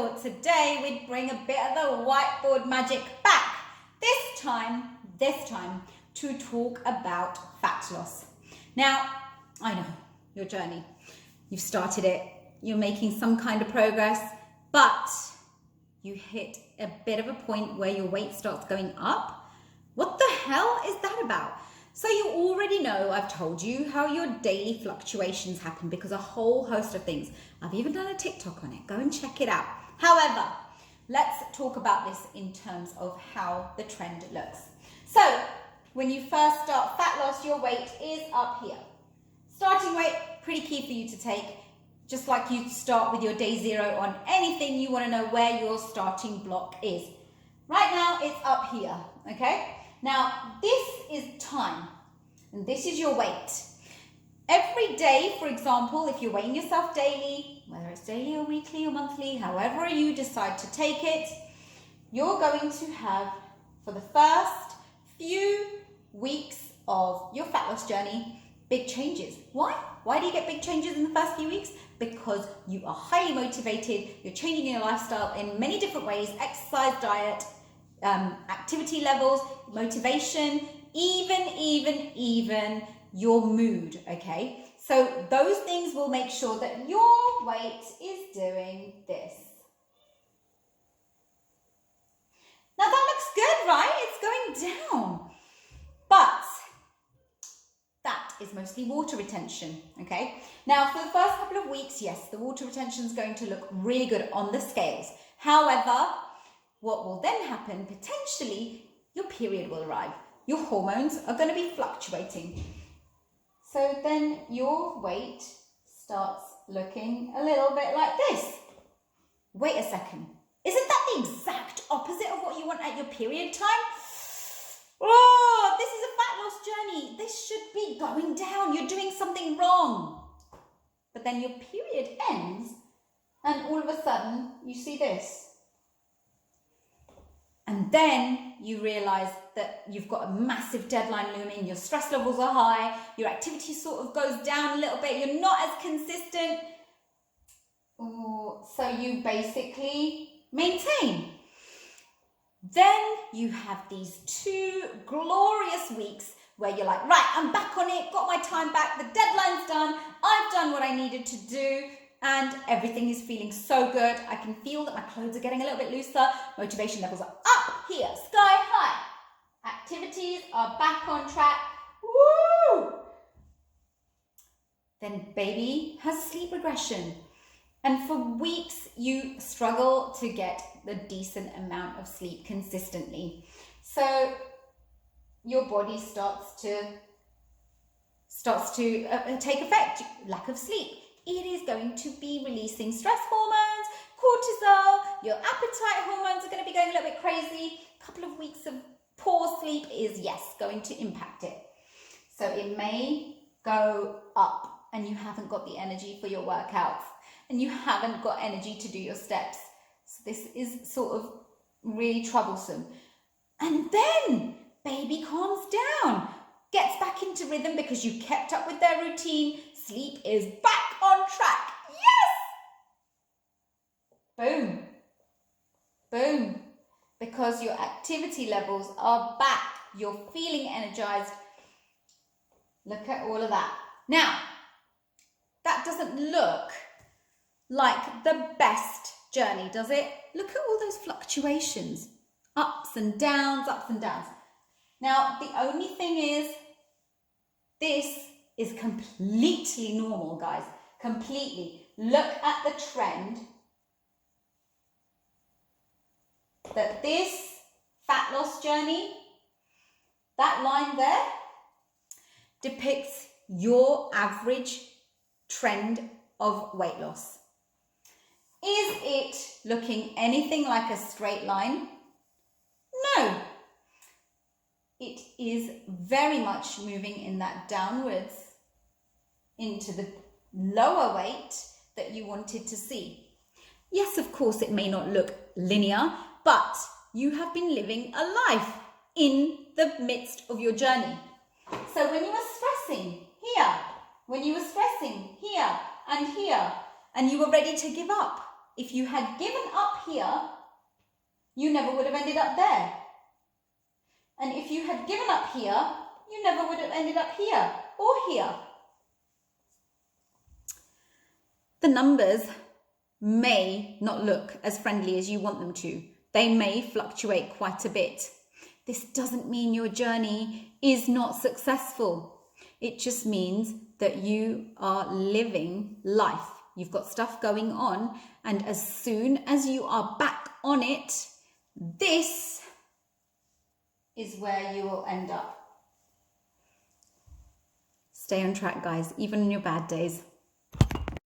thought today we'd bring a bit of the whiteboard magic back. This time to talk about fat loss. Now, I know your journey. You've started it. You're making some kind of progress, but you hit a bit of a point where your weight starts going up. What the hell is that about? So you already know, I've told you how your daily fluctuations happen because a whole host of things. I've even done a TikTok on it. Go and check it out. However, let's talk about this in terms of how the trend looks. So when you first start fat loss, your weight is up here. Starting weight, pretty key for you to take. Just like you start with your day zero on anything, you want to know where your starting block is. Right now, it's up here, okay? Now, this is time, and this is your weight. Every day, for example, if you're weighing yourself daily, whether it's daily or weekly or monthly, however you decide to take it, you're going to have, for the first few weeks of your fat loss journey, big changes. Why? Why do you get big changes in the first few weeks? Because you are highly motivated, you're changing your lifestyle in many different ways, exercise, diet, activity levels, motivation, even your mood, okay? So those things will make sure that your weight is doing this. Now that looks good, right? It's going down. But that is mostly water retention, okay? Now for the first couple of weeks, yes, the water retention is going to look really good on the scales. However, what will then happen, potentially, your period will arrive. Your hormones are going to be fluctuating. So then your weight starts looking a little bit like this. Wait a second. Isn't that the exact opposite of what you want at your period time? Oh, this is a fat loss journey. This should be going down. You're doing something wrong. But then your period ends and all of a sudden you see this. And then you realize that you've got a massive deadline looming, your stress levels are high, your activity sort of goes down a little bit, you're not as consistent. So you basically maintain. Then you have these 2 glorious weeks where you're like, right, I'm back on it, got my time back, the deadline's done, I've done what I needed to do, and everything is feeling so good. I can feel that my clothes are getting a little bit looser, motivation levels are up here, sky high. Activities are back on track. Woo! Then baby has sleep regression. And for weeks, you struggle to get the decent amount of sleep consistently. So your body starts to take effect, lack of sleep. It is going to be releasing stress hormones, cortisol, your appetite hormones are going to be going a little bit crazy. A couple of weeks of poor sleep is, yes, going to impact it. So it may go up and you haven't got the energy for your workouts and you haven't got energy to do your steps. So this is sort of really troublesome. And then baby calms down, gets back into rhythm because you kept up with their routine. Sleep is back on track. Yes! Boom. Boom. Because your activity levels are back. You're feeling energized. Look at all of that. Now, that doesn't look like the best journey, does it? Look at all those fluctuations. Ups and downs, ups and downs. Now, the only thing is, this is completely normal, guys. Completely. Look at the trend that this fat loss journey, that line there, depicts your average trend of weight loss. Is it looking anything like a straight line? No. It is very much moving in that downwards into the lower weight that you wanted to see. Yes, of course, it may not look linear, but you have been living a life in the midst of your journey. So when you were stressing here, when you were stressing here, and you were ready to give up, if you had given up here, you never would have ended up there. And if you had given up here, you never would have ended up here or here. The numbers may not look as friendly as you want them to. They may fluctuate quite a bit. This doesn't mean your journey is not successful. It just means that you are living life. You've got stuff going on, and as soon as you are back on it, this is where you will end up. Stay on track, guys, even on your bad days.